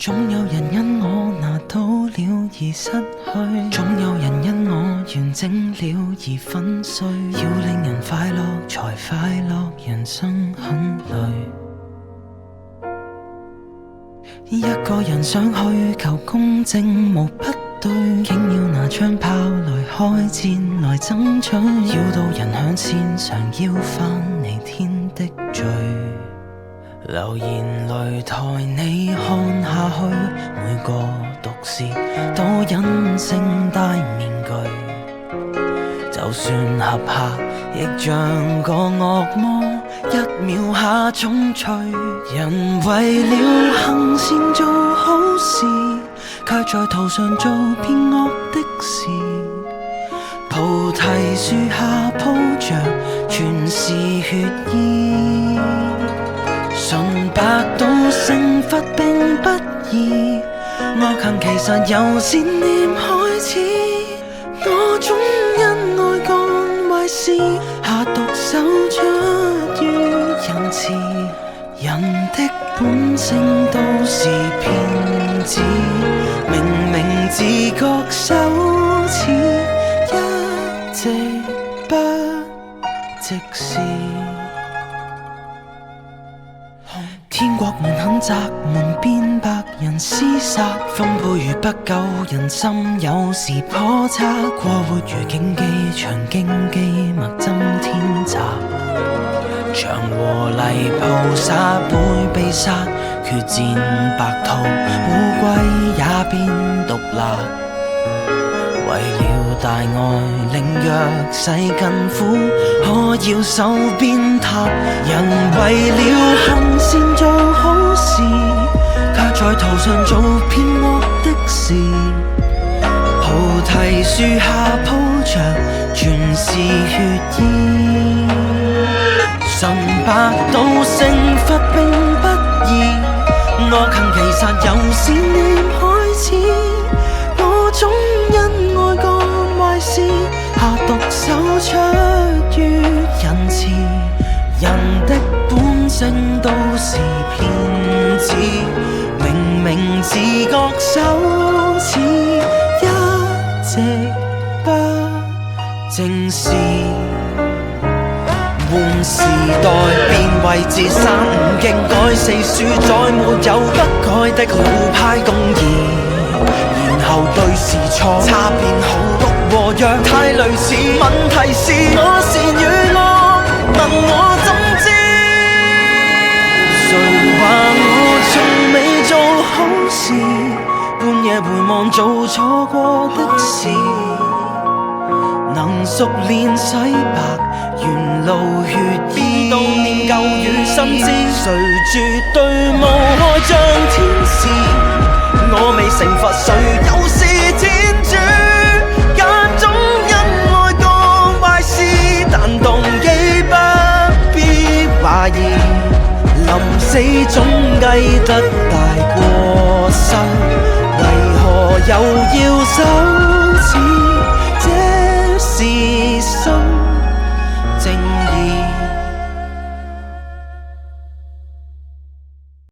總有人因我拿到了而失去，總有人因我完整了而粉碎。要令人快樂才快樂，人生很累。一個人想去求公正無不對，竟要拿槍炮來開戰來爭取，要到人響線上要翻你天的罪。流言擂台你看下去，每個毒舌都隱性戴面具，就算合拍亦像個惡魔，一秒下重錘。人為了行善做好事，卻在途上做騙惡的事。菩提樹下鋪着全是血意，純白到成佛並不易，惡行其實由善念開始。我總因愛幹壞事，下毒手出於仁慈。人的本性都是騙子，明明自覺羞恥，一直不直視。天國門很窄，門邊白人廝殺，分配如不夠，人心有時頗差。過活如競技場，競技默針天擲，長和泥菩薩會被殺，決戰白兔烏龜也變毒辣。為了大愛令弱勢更苦，可要受鞭撻。人為了行善做好事，卻在途上做騙惡的事。菩提樹下鋪着全是血意，純白到成佛並不易，惡行其實由善念開始。我總因愛幹壞事，下毒手出於仁慈。人的本性都是騙子，明明自覺羞恥，一直不正視。換時代變位置，3五經改4書，再沒有不改的老派公義。然後對是錯差變好惡和弱太類似，問題是我善與惡，問我怎知？誰話我從未做好事？半夜回望做錯過的事，能熟練洗白原路血意，當年舊語深知，誰絕對無愛像天使。我未成佛，誰又是天主？間中因愛幹壞事，但動機不必懷疑。臨死總計得大過失，為何又要走？